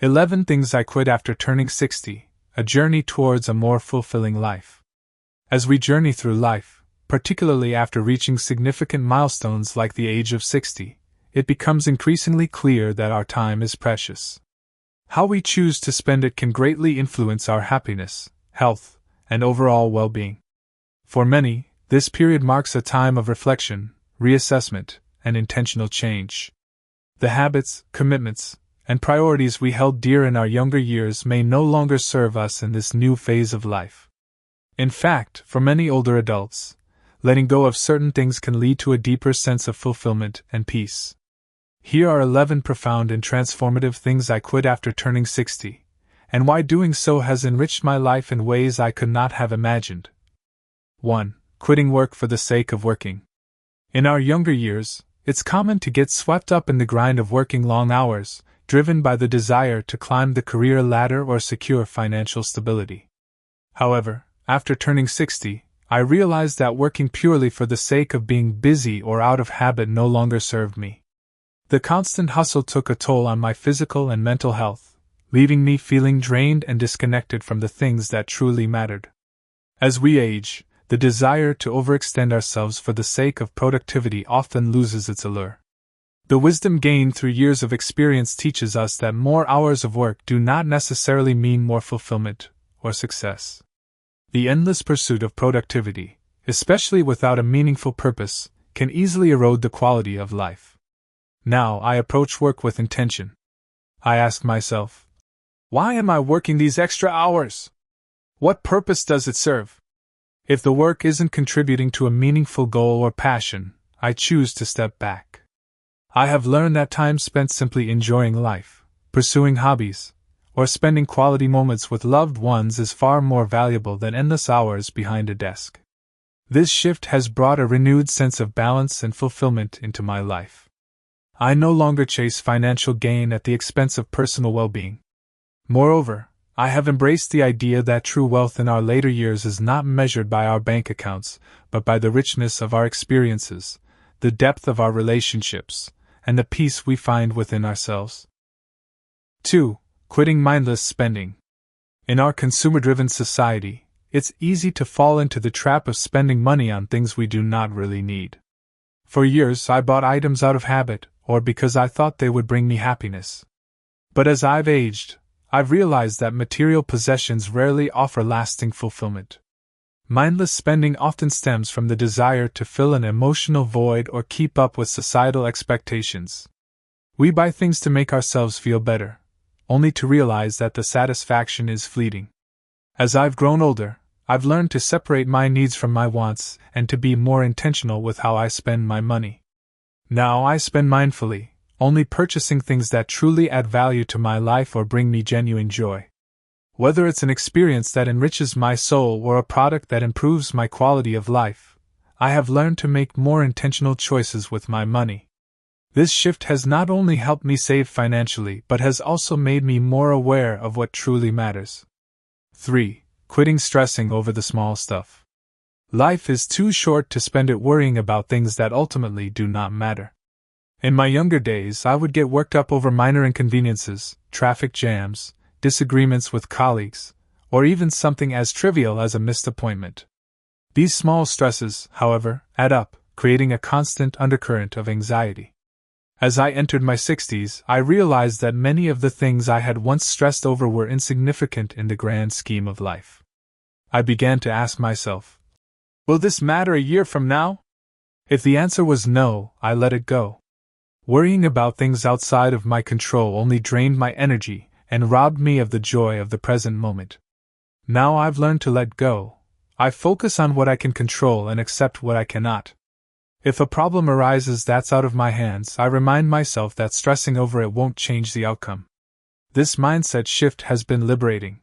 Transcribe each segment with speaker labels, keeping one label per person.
Speaker 1: 11 Things I Quit After Turning 60, A Journey Towards a More Fulfilling Life. As we journey through life, particularly after reaching significant milestones like the age of 60, it becomes increasingly clear that our time is precious. How we choose to spend it can greatly influence our happiness, health, and overall well-being. For many, this period marks a time of reflection, reassessment, and intentional change. The habits, commitments, and priorities we held dear in our younger years may no longer serve us in this new phase of life. In fact, for many older adults, letting go of certain things can lead to a deeper sense of fulfillment and peace. Here are 11 profound and transformative things I quit after turning 60, and why doing so has enriched my life in ways I could not have imagined. 1. Quitting work for the sake of working. In our younger years, it's common to get swept up in the grind of working long hours, driven by the desire to climb the career ladder or secure financial stability. However, after turning 60, I realized that working purely for the sake of being busy or out of habit no longer served me. The constant hustle took a toll on my physical and mental health, leaving me feeling drained and disconnected from the things that truly mattered. As we age, the desire to overextend ourselves for the sake of productivity often loses its allure. The wisdom gained through years of experience teaches us that more hours of work do not necessarily mean more fulfillment or success. The endless pursuit of productivity, especially without a meaningful purpose, can easily erode the quality of life. Now I approach work with intention. I ask myself, why am I working these extra hours? What purpose does it serve? If the work isn't contributing to a meaningful goal or passion, I choose to step back. I have learned that time spent simply enjoying life, pursuing hobbies, or spending quality moments with loved ones is far more valuable than endless hours behind a desk. This shift has brought a renewed sense of balance and fulfillment into my life. I no longer chase financial gain at the expense of personal well-being. Moreover, I have embraced the idea that true wealth in our later years is not measured by our bank accounts, but by the richness of our experiences, the depth of our relationships, and the peace we find within ourselves. 2. Quitting mindless spending. In our consumer-driven society, it's easy to fall into the trap of spending money on things we do not really need. For years I bought items out of habit, or because I thought they would bring me happiness. But as I've aged, I've realized that material possessions rarely offer lasting fulfillment. Mindless spending often stems from the desire to fill an emotional void or keep up with societal expectations. We buy things to make ourselves feel better, only to realize that the satisfaction is fleeting. As I've grown older, I've learned to separate my needs from my wants and to be more intentional with how I spend my money. Now I spend mindfully, only purchasing things that truly add value to my life or bring me genuine joy. Whether it's an experience that enriches my soul or a product that improves my quality of life, I have learned to make more intentional choices with my money. This shift has not only helped me save financially but has also made me more aware of what truly matters. 3. Quitting stressing over the small stuff. Life is too short to spend it worrying about things that ultimately do not matter. In my younger days, I would get worked up over minor inconveniences, traffic jams, disagreements with colleagues, or even something as trivial as a missed appointment. These small stresses, however, add up, creating a constant undercurrent of anxiety. As I entered my 60s, I realized that many of the things I had once stressed over were insignificant in the grand scheme of life. I began to ask myself, will this matter a year from now? If the answer was no, I let it go. Worrying about things outside of my control only drained my energy and robbed me of the joy of the present moment. Now I've learned to let go. I focus on what I can control and accept what I cannot. If a problem arises that's out of my hands, I remind myself that stressing over it won't change the outcome. This mindset shift has been liberating.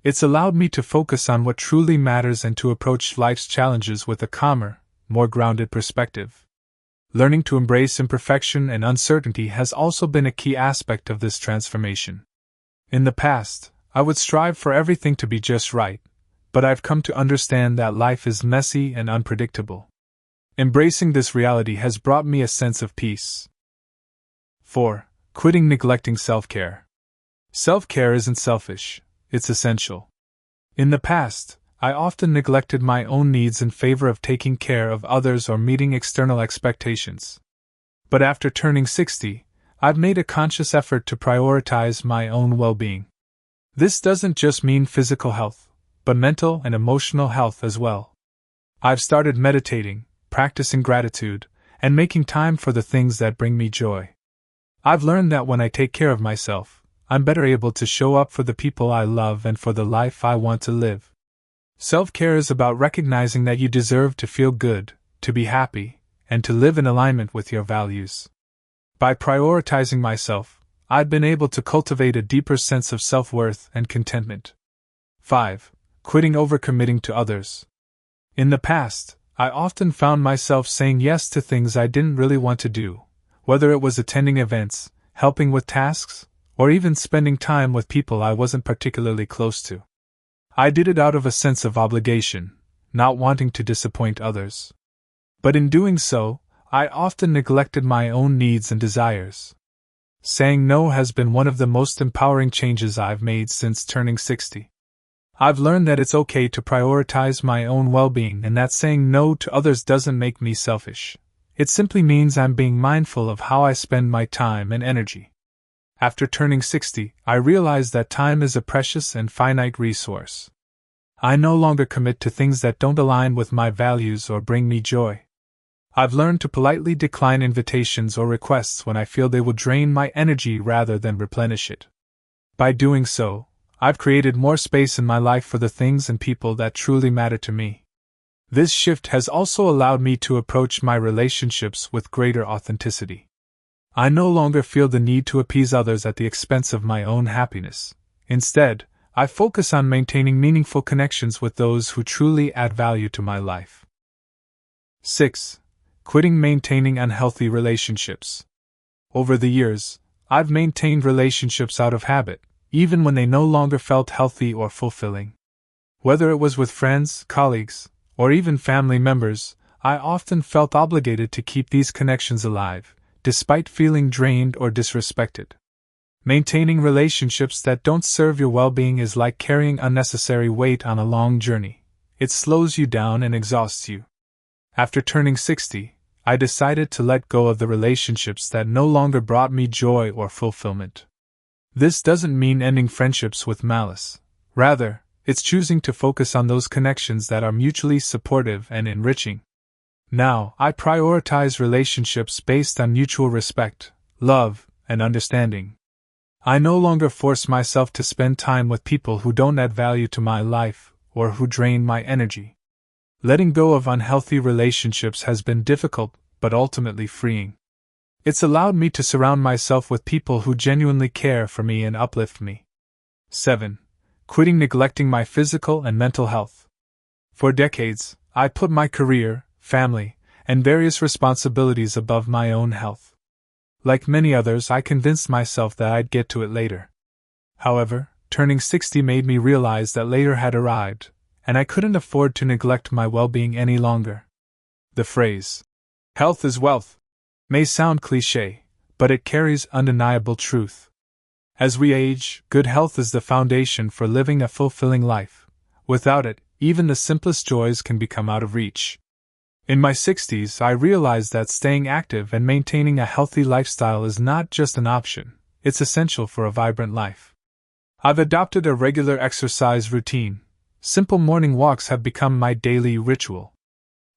Speaker 1: It's allowed me to focus on what truly matters and to approach life's challenges with a calmer, more grounded perspective. Learning to embrace imperfection and uncertainty has also been a key aspect of this transformation. In the past, I would strive for everything to be just right, but I've come to understand that life is messy and unpredictable. Embracing this reality has brought me a sense of peace. 4. Quitting neglecting self-care. Self-care isn't selfish, it's essential. In the past, I often neglected my own needs in favor of taking care of others or meeting external expectations. But after turning 60, I've made a conscious effort to prioritize my own well-being. This doesn't just mean physical health, but mental and emotional health as well. I've started meditating, practicing gratitude, and making time for the things that bring me joy. I've learned that when I take care of myself, I'm better able to show up for the people I love and for the life I want to live. Self-care is about recognizing that you deserve to feel good, to be happy, and to live in alignment with your values. By prioritizing myself, I've been able to cultivate a deeper sense of self-worth and contentment. 5. Quitting overcommitting to others. In the past, I often found myself saying yes to things I didn't really want to do, whether it was attending events, helping with tasks, or even spending time with people I wasn't particularly close to. I did it out of a sense of obligation, not wanting to disappoint others. But in doing so, I often neglected my own needs and desires. Saying no has been one of the most empowering changes I've made since turning 60. I've learned that it's okay to prioritize my own well-being and that saying no to others doesn't make me selfish. It simply means I'm being mindful of how I spend my time and energy. After turning 60, I realized that time is a precious and finite resource. I no longer commit to things that don't align with my values or bring me joy. I've learned to politely decline invitations or requests when I feel they will drain my energy rather than replenish it. By doing so, I've created more space in my life for the things and people that truly matter to me. This shift has also allowed me to approach my relationships with greater authenticity. I no longer feel the need to appease others at the expense of my own happiness. Instead, I focus on maintaining meaningful connections with those who truly add value to my life. 6. Quitting maintaining unhealthy relationships. Over the years, I've maintained relationships out of habit, even when they no longer felt healthy or fulfilling. Whether it was with friends, colleagues, or even family members, I often felt obligated to keep these connections alive, despite feeling drained or disrespected. Maintaining relationships that don't serve your well-being is like carrying unnecessary weight on a long journey. It slows you down and exhausts you. After turning 60, I decided to let go of the relationships that no longer brought me joy or fulfillment. This doesn't mean ending friendships with malice. Rather, it's choosing to focus on those connections that are mutually supportive and enriching. Now, I prioritize relationships based on mutual respect, love, and understanding. I no longer force myself to spend time with people who don't add value to my life or who drain my energy. Letting go of unhealthy relationships has been difficult, but ultimately freeing. It's allowed me to surround myself with people who genuinely care for me and uplift me. 7. Quitting neglecting my physical and mental health. For decades, I put my career, family, and various responsibilities above my own health. Like many others, I convinced myself that I'd get to it later. However, turning 60 made me realize that later had arrived, and I couldn't afford to neglect my well-being any longer. The phrase, "health is wealth," may sound cliché, but it carries undeniable truth. As we age, good health is the foundation for living a fulfilling life. Without it, even the simplest joys can become out of reach. In my 60s, I realized that staying active and maintaining a healthy lifestyle is not just an option, it's essential for a vibrant life. I've adopted a regular exercise routine. Simple morning walks have become my daily ritual.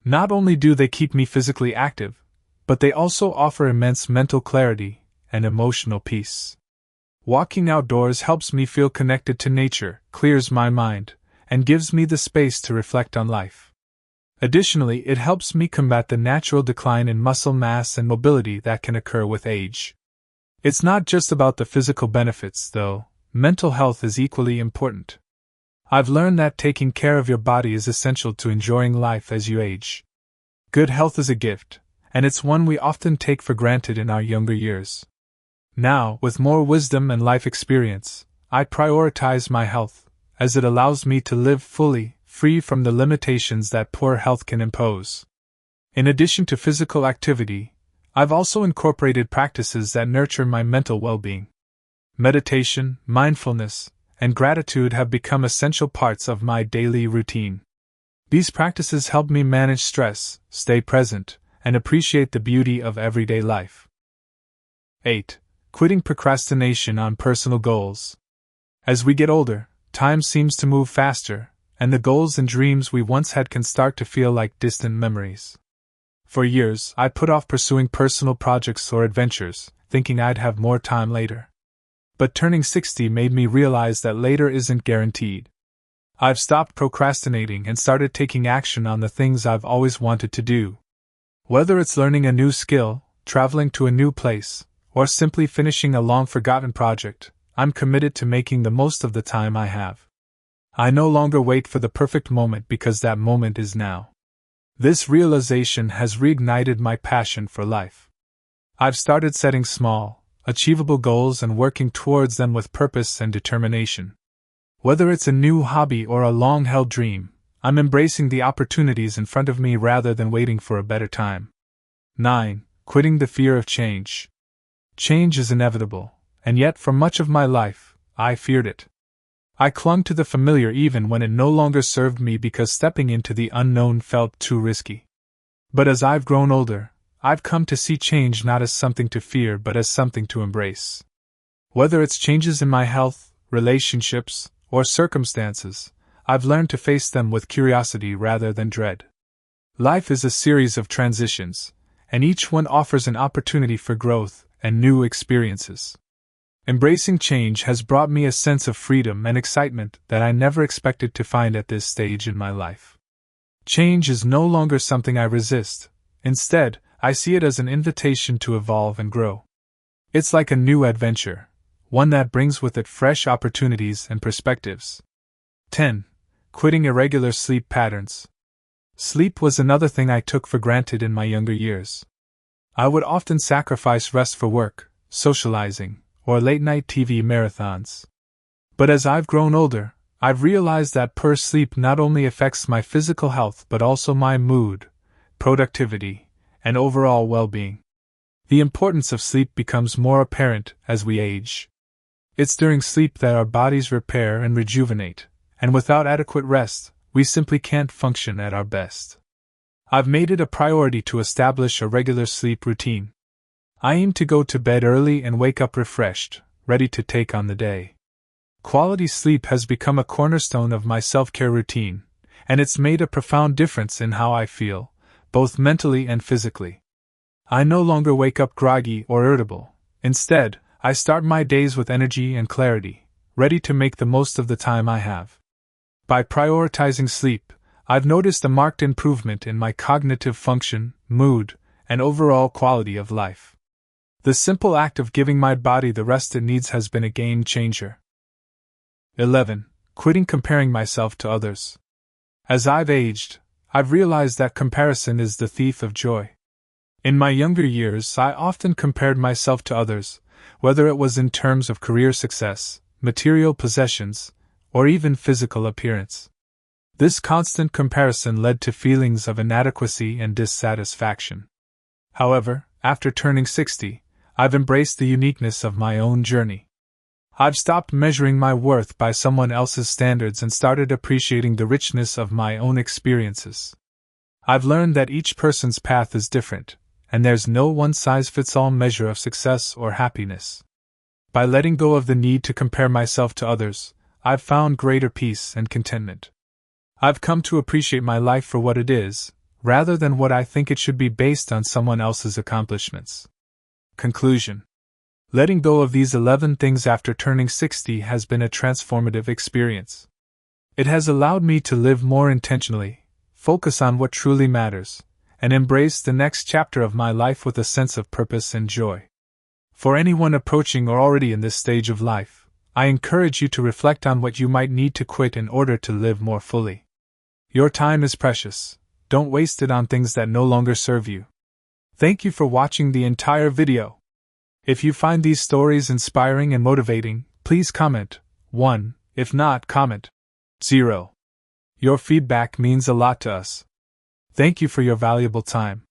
Speaker 1: Not only do they keep me physically active, but they also offer immense mental clarity and emotional peace. Walking outdoors helps me feel connected to nature, clears my mind, and gives me the space to reflect on life. Additionally, it helps me combat the natural decline in muscle mass and mobility that can occur with age. It's not just about the physical benefits, though. Mental health is equally important. I've learned that taking care of your body is essential to enjoying life as you age. Good health is a gift, and it's one we often take for granted in our younger years. Now, with more wisdom and life experience, I prioritize my health, as it allows me to live fully, free from the limitations that poor health can impose. In addition to physical activity, I've also incorporated practices that nurture my mental well-being. meditation, mindfulness, and gratitude have become essential parts of my daily routine. These practices help me manage stress, stay present, and appreciate the beauty of everyday life. 8. Quitting procrastination on personal goals. As we get older, time seems to move faster, and the goals and dreams we once had can start to feel like distant memories. For years, I put off pursuing personal projects or adventures, thinking I'd have more time later. But turning 60 made me realize that later isn't guaranteed. I've stopped procrastinating and started taking action on the things I've always wanted to do. Whether it's learning a new skill, traveling to a new place, or simply finishing a long-forgotten project, I'm committed to making the most of the time I have. I no longer wait for the perfect moment because that moment is now. This realization has reignited my passion for life. I've started setting small, achievable goals and working towards them with purpose and determination. Whether it's a new hobby or a long-held dream, I'm embracing the opportunities in front of me rather than waiting for a better time. 9. Quitting the fear of change. Change is inevitable, and yet for much of my life, I feared it. I clung to the familiar even when it no longer served me because stepping into the unknown felt too risky. But as I've grown older, I've come to see change not as something to fear but as something to embrace. Whether it's changes in my health, relationships, or circumstances, I've learned to face them with curiosity rather than dread. Life is a series of transitions, and each one offers an opportunity for growth and new experiences. Embracing change has brought me a sense of freedom and excitement that I never expected to find at this stage in my life. Change is no longer something I resist. Instead, I see it as an invitation to evolve and grow. It's like a new adventure, one that brings with it fresh opportunities and perspectives. 10. Quitting irregular sleep patterns. Sleep was another thing I took for granted in my younger years. I would often sacrifice rest for work, socializing, or late-night TV marathons. But as I've grown older, I've realized that poor sleep not only affects my physical health but also my mood, productivity, and overall well-being. The importance of sleep becomes more apparent as we age. It's during sleep that our bodies repair and rejuvenate, and without adequate rest, we simply can't function at our best. I've made it a priority to establish a regular sleep routine. I aim to go to bed early and wake up refreshed, ready to take on the day. Quality sleep has become a cornerstone of my self-care routine, and it's made a profound difference in how I feel, both mentally and physically. I no longer wake up groggy or irritable. Instead, I start my days with energy and clarity, ready to make the most of the time I have. By prioritizing sleep, I've noticed a marked improvement in my cognitive function, mood, and overall quality of life. The simple act of giving my body the rest it needs has been a game changer. 11. Quitting comparing myself to others. As I've aged, I've realized that comparison is the thief of joy. In my younger years, I often compared myself to others, whether it was in terms of career success, material possessions, or even physical appearance. This constant comparison led to feelings of inadequacy and dissatisfaction. However, after turning 60, I've embraced the uniqueness of my own journey. I've stopped measuring my worth by someone else's standards and started appreciating the richness of my own experiences. I've learned that each person's path is different, and there's no one-size-fits-all measure of success or happiness. By letting go of the need to compare myself to others, I've found greater peace and contentment. I've come to appreciate my life for what it is, rather than what I think it should be based on someone else's accomplishments. Conclusion. Letting go of these 11 things after turning 60 has been a transformative experience. It has allowed me to live more intentionally, focus on what truly matters, and embrace the next chapter of my life with a sense of purpose and joy. For anyone approaching or already in this stage of life, I encourage you to reflect on what you might need to quit in order to live more fully. Your time is precious. Don't waste it on things that no longer serve you. Thank you for watching the entire video. If you find these stories inspiring and motivating, please comment 1, if not, comment 0. Your feedback means a lot to us. Thank you for your valuable time.